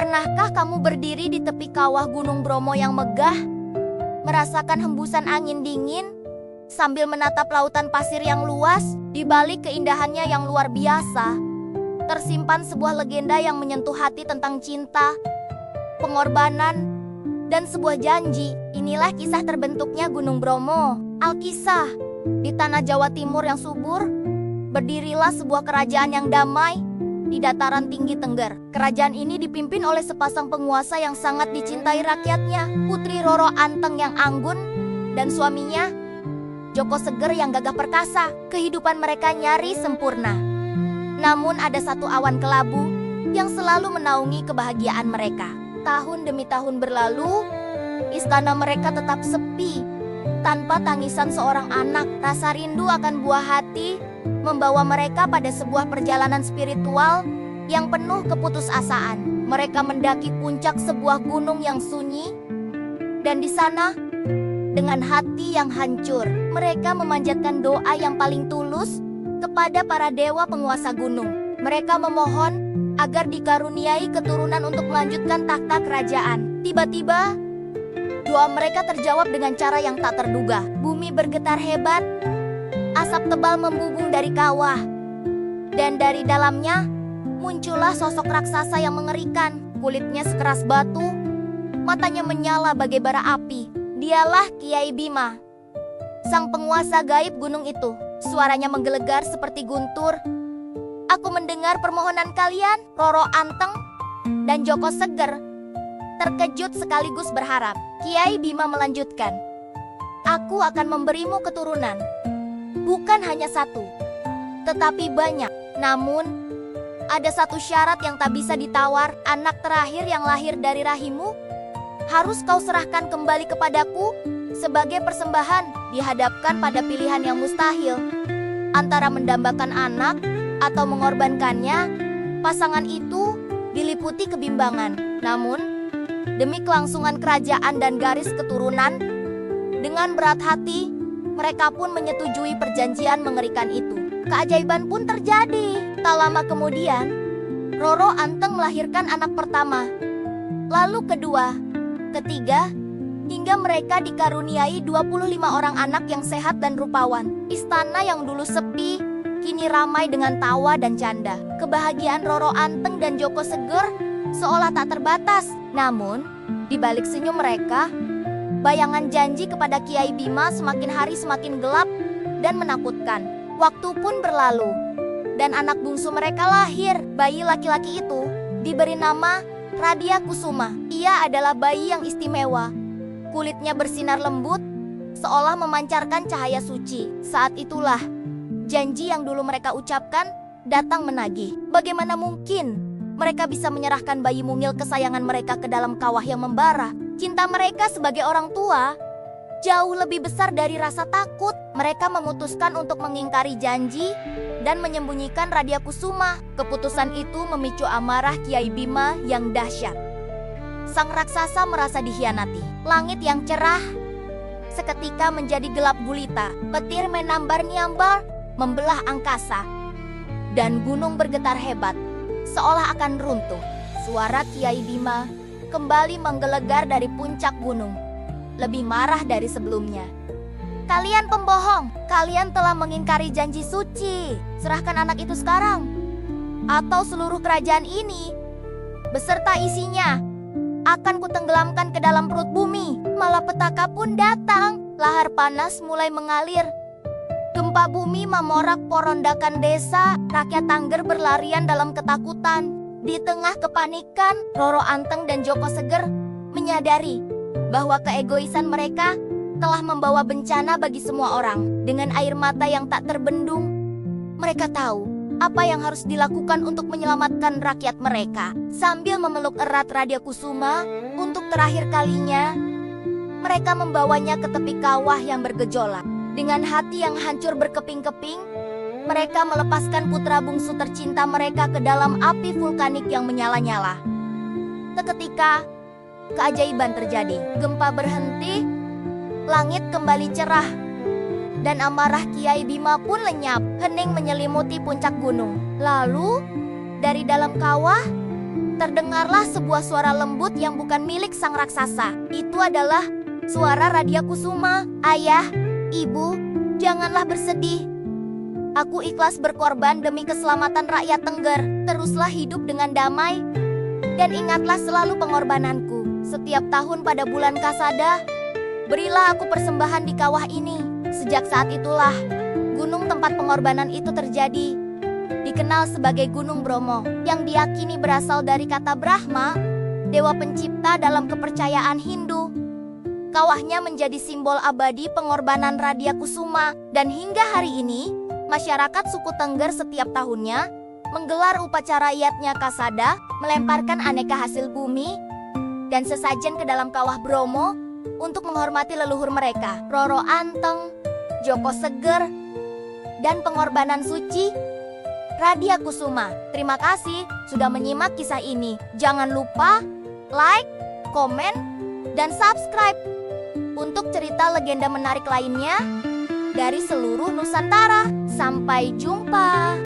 Pernahkah kamu berdiri di tepi kawah Gunung Bromo yang megah, merasakan hembusan angin dingin, sambil menatap lautan pasir yang luas? Di balik keindahannya yang luar biasa, tersimpan sebuah legenda yang menyentuh hati tentang cinta, pengorbanan, dan sebuah janji. Inilah kisah terbentuknya Gunung Bromo. Alkisah, di tanah Jawa Timur yang subur, berdirilah sebuah kerajaan yang damai di dataran tinggi Tengger. Kerajaan ini dipimpin oleh sepasang penguasa yang sangat dicintai rakyatnya, Putri Roro Anteng yang anggun dan suaminya Joko Seger yang gagah perkasa. Kehidupan mereka nyaris sempurna. Namun ada satu awan kelabu yang selalu menaungi kebahagiaan mereka. Tahun demi tahun berlalu, istana mereka tetap sepi, tanpa tangisan seorang anak. Rasa rindu akan buah hati membawa mereka pada sebuah perjalanan spiritual yang penuh keputusasaan. Mereka mendaki puncak sebuah gunung yang sunyi, dan di sana, dengan hati yang hancur, mereka memanjatkan doa yang paling tulus kepada para dewa penguasa gunung. Mereka memohon agar dikaruniai keturunan untuk melanjutkan takhta kerajaan. Tiba-tiba, doa mereka terjawab dengan cara yang tak terduga. Bumi bergetar hebat, asap tebal membubung dari kawah, dan dari dalamnya muncullah sosok raksasa yang mengerikan. Kulitnya sekeras batu, matanya menyala bagai bara api. Dialah Kiai Bima, sang penguasa gaib gunung itu. Suaranya menggelegar seperti guntur. Aku mendengar permohonan kalian, Roro Anteng dan Joko Seger. Terkejut sekaligus berharap. Kiai Bima melanjutkan, aku akan memberimu keturunan. Bukan hanya satu, tetapi banyak. Namun, ada satu syarat yang tak bisa ditawar. Anak terakhir yang lahir dari rahimmu harus kau serahkan kembali kepadaku sebagai persembahan. Dihadapkan pada pilihan yang mustahil, antara mendambakan anak atau mengorbankannya, pasangan itu diliputi kebimbangan. Namun, demi kelangsungan kerajaan dan garis keturunan, dengan berat hati, mereka pun menyetujui perjanjian mengerikan itu. Keajaiban pun terjadi. Tak lama kemudian, Roro Anteng melahirkan anak pertama, lalu kedua, ketiga, hingga mereka dikaruniai 25 orang anak yang sehat dan rupawan. Istana yang dulu sepi, kini ramai dengan tawa dan canda. Kebahagiaan Roro Anteng dan Joko Seger seolah tak terbatas. Namun, di balik senyum mereka, bayangan janji kepada Kiai Bima semakin hari semakin gelap dan menakutkan. Waktu pun berlalu, dan anak bungsu mereka lahir. Bayi laki-laki itu diberi nama Radia Kusuma. Ia adalah bayi yang istimewa. Kulitnya bersinar lembut, seolah memancarkan cahaya suci. Saat itulah, janji yang dulu mereka ucapkan datang menagih. Bagaimana mungkin mereka bisa menyerahkan bayi mungil kesayangan mereka ke dalam kawah yang membara? Cinta mereka sebagai orang tua jauh lebih besar dari rasa takut. Mereka memutuskan untuk mengingkari janji dan menyembunyikan Radia Kusuma. Keputusan itu memicu amarah Kiai Bima yang dahsyat. Sang raksasa merasa dikhianati. Langit yang cerah seketika menjadi gelap gulita. Petir menambar-niambar membelah angkasa, dan gunung bergetar hebat, seolah akan runtuh. Suara Kiai Bima kembali menggelegar dari puncak gunung, lebih marah dari sebelumnya. Kalian pembohong, kalian telah mengingkari janji suci. Serahkan anak itu sekarang, atau seluruh kerajaan ini beserta isinya akan kutenggelamkan ke dalam perut bumi. Malapetaka pun datang. Lahar panas mulai mengalir. Gempa bumi memorak porondakan desa. Rakyat Tangger berlarian dalam ketakutan. Di tengah kepanikan, Roro Anteng dan Joko Seger menyadari bahwa keegoisan mereka telah membawa bencana bagi semua orang. Dengan air mata yang tak terbendung, mereka tahu apa yang harus dilakukan untuk menyelamatkan rakyat mereka. Sambil memeluk erat Radia Kusuma untuk terakhir kalinya, mereka membawanya ke tepi kawah yang bergejolak. Dengan hati yang hancur berkeping-keping, mereka melepaskan putra bungsu tercinta mereka ke dalam api vulkanik yang menyala-nyala. Seketika, keajaiban terjadi. Gempa berhenti, langit kembali cerah, dan amarah Kiai Bima pun lenyap. Hening menyelimuti puncak gunung. Lalu, dari dalam kawah, Terdengarlah sebuah suara lembut yang bukan milik sang raksasa. Itu adalah suara Radia Kusuma. Ayah, ibu, janganlah bersedih. Aku ikhlas berkorban demi keselamatan rakyat Tengger. Teruslah hidup dengan damai. Dan ingatlah selalu pengorbananku. Setiap tahun pada bulan Kasada, berilah aku persembahan di kawah ini. Sejak saat itulah, gunung tempat pengorbanan itu terjadi dikenal sebagai Gunung Bromo, yang diyakini berasal dari kata Brahma, dewa pencipta dalam kepercayaan Hindu. Kawahnya menjadi simbol abadi pengorbanan Radia Kusuma, dan hingga hari ini, masyarakat suku Tengger setiap tahunnya menggelar upacara Yatnya Kasada, melemparkan aneka hasil bumi dan sesajen ke dalam kawah Bromo untuk menghormati leluhur mereka, Roro Anteng, Joko Seger, dan pengorbanan suci Radia Kusuma. Terima kasih sudah menyimak kisah ini. Jangan lupa like, komen, dan subscribe untuk cerita legenda menarik lainnya dari seluruh Nusantara. Sampai jumpa.